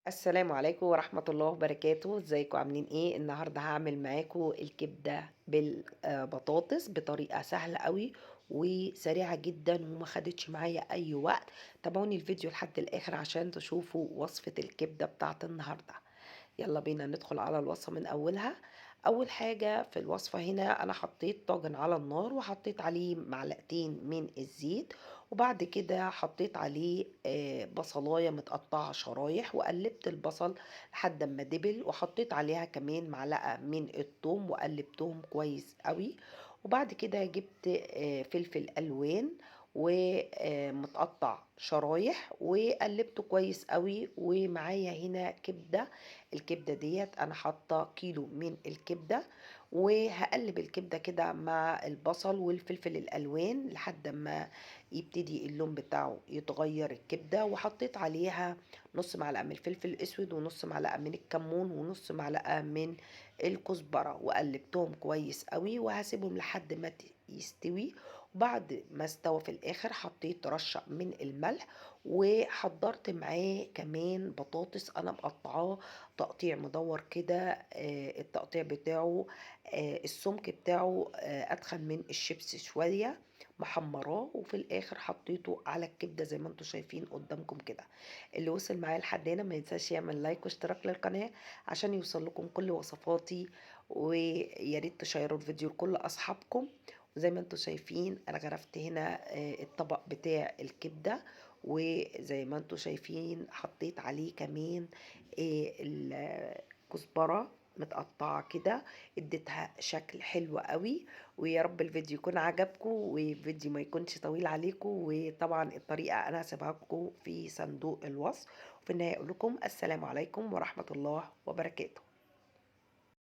السلام عليكم ورحمة الله وبركاته، ازيكم عاملين ايه؟ النهاردة هعمل معاكم الكبدة بالبطاطس بطريقة سهلة قوي وسريعة جدا وما خدتش معايا اي وقت. تابعوني الفيديو لحد الاخر عشان تشوفوا وصفة الكبدة بتاعت النهاردة. يلا بينا ندخل على الوصفة من اولها. اول حاجة في الوصفة هنا انا حطيت طاجن على النار وحطيت عليه معلقتين من الزيت، وبعد كده حطيت عليه بصلاية متقطعة شرايح وقلبت البصل لحد ما دبل، وحطيت عليها كمان معلقة من الثوم وقلبتهم كويس قوي. وبعد كده جبت فلفل الوان ومتقطع شرايح وقلبته كويس قوي. ومعايا هنا كبدة، الكبدة ديت انا حاطة كيلو من الكبدة، وهقلب الكبدة كده مع البصل والفلفل الالوان لحد ما يبتدي اللون بتاعه يتغير الكبدة. وحطيت عليها نص معلقة من الفلفل الاسود ونص معلقة من الكمون ونص معلقة من الكزبرة وقلبتهم كويس قوي وهسيبهم لحد ما يستوي. وبعد ما استوى في الاخر حطيت رشة من الملح، وحضرت معاه كمان بطاطس انا مقطعاه تقطيع مدور كده. التقطيع بتاعه السمك بتاعه اتخن من الشيبس شوية، محمراه وفي الاخر حطيته على الكبده زي ما انتم شايفين قدامكم كده. اللي وصل معايا لحد هنا ما ينساش يعمل لايك واشتراك للقناه عشان يوصل لكم كل وصفاتي، ويا ريت تشيروا الفيديو لكل اصحابكم. وزي ما انتم شايفين انا غرفت هنا الطبق بتاع الكبده، وزي ما انتم شايفين حطيت عليه كمان الكزبره متقطعه كده، اديتها شكل حلو قوي. ويا رب الفيديو يكون عجبكم وفيديو ما يكونش طويل عليكم. وطبعا الطريقة انا هسيبها لكم في صندوق الوصف. وفي النهاية اقول لكم السلام عليكم ورحمة الله وبركاته.